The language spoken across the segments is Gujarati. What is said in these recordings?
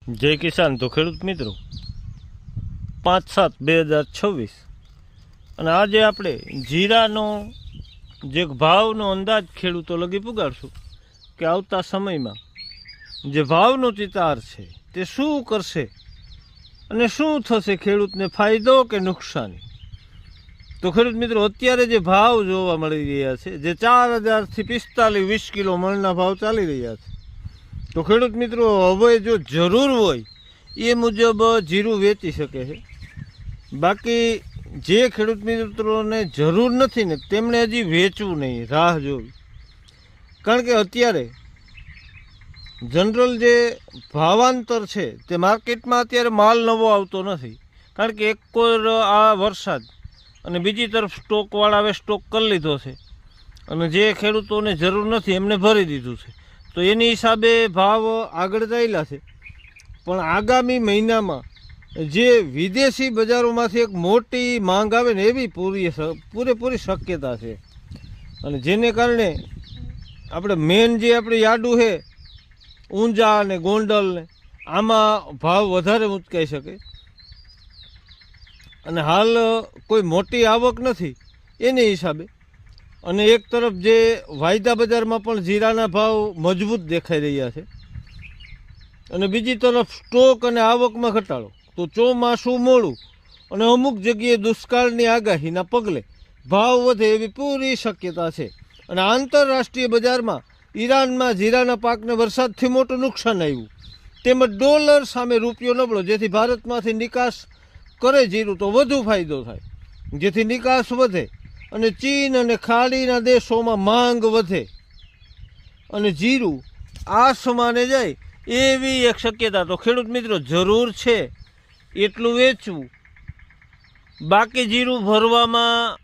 જય કિસાન. તો ખેડૂત મિત્રો 5/7/2026 અને આજે આપણે જીરાનો જે ભાવનો અંદાજ ખેડૂતો લગી પુગાડશું કે આવતા સમયમાં જે ભાવનો ચિતાર છે તે શું કરશે અને શું થશે, ખેડૂતને ફાયદો કે નુકસાની. તો ખેડૂત મિત્રો અત્યારે જે ભાવ જોવા મળી રહ્યા છે, જે 4,000 થી 45-20 કિલો મણના ભાવ ચાલી રહ્યા છે, તો ખેડૂત મિત્રો હવે જો જરૂર હોય એ મુજબ જીરું વેચી શકે છે. બાકી જે ખેડૂત મિત્રોને જરૂર નથી ને તેમણે હજી વેચવું નહીં, રાહ જોવી. કારણ કે અત્યારે જનરલ જે ભાવાંતર છે તે માર્કેટમાં અત્યારે માલ નવો આવતો નથી. કારણ કે એક કોર આ વરસાદ અને બીજી તરફ સ્ટોકવાળા હવે સ્ટોક કરી લીધો છે અને જે ખેડૂતોને જરૂર નથી એમને ભરી દીધું છે. તો એની હિસાબે ભાવ આગળ ચાલ્યા છે. પણ આગામી મહિનામાં જે વિદેશી બજારોમાંથી એક મોટી માંગ આવે ને એવી પૂરેપૂરી શક્યતા છે. અને જેને કારણે આપણે મેન જે આપણે યાર્ડું છે ઊંઝા અને ગોંડલ ને આમાં ભાવ વધારે ઉંચકાઈ શકે. અને હાલ કોઈ મોટી આવક નથી એની હિસાબે. અને એક તરફ જે વાયદા બજારમાં પણ જીરાના ભાવ મજબૂત દેખાઈ રહ્યા છે અને બીજી તરફ સ્ટોક અને આવકમાં ઘટાડો. તો ચોમાસું મોડું અને અમુક જગ્યાએ દુષ્કાળની આગાહીના પગલે ભાવ વધે એવી પૂરી શક્યતા છે. અને આંતરરાષ્ટ્રીય બજારમાં ઈરાનમાં જીરાના પાકને વરસાદથી મોટું નુકસાન આવ્યું, તેમજ ડોલર સામે રૂપિયો નબળો, જેથી ભારતમાંથી નિકાસ કરે જીરું તો વધુ ફાયદો થાય, જેથી નિકાસ વધે અને ચીન અને ખાડીના દેશોમાં માંગ વધે અને જીરું આસમાને જાય એવી એક શક્યતા. તો ખેડૂત મિત્રો જરૂર છે એટલું વેચવું, બાકી જીરું ભરવામાં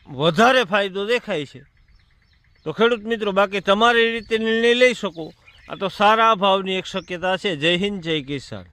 વધારે ફાયદો દેખાય છે. તો ખેડૂત મિત્રો બાકી તમારી રીતે નિર્ણય લઈ શકો. આ તો સારા ભાવની એક શક્યતા છે. જય હિન્દ, જય કિસાન.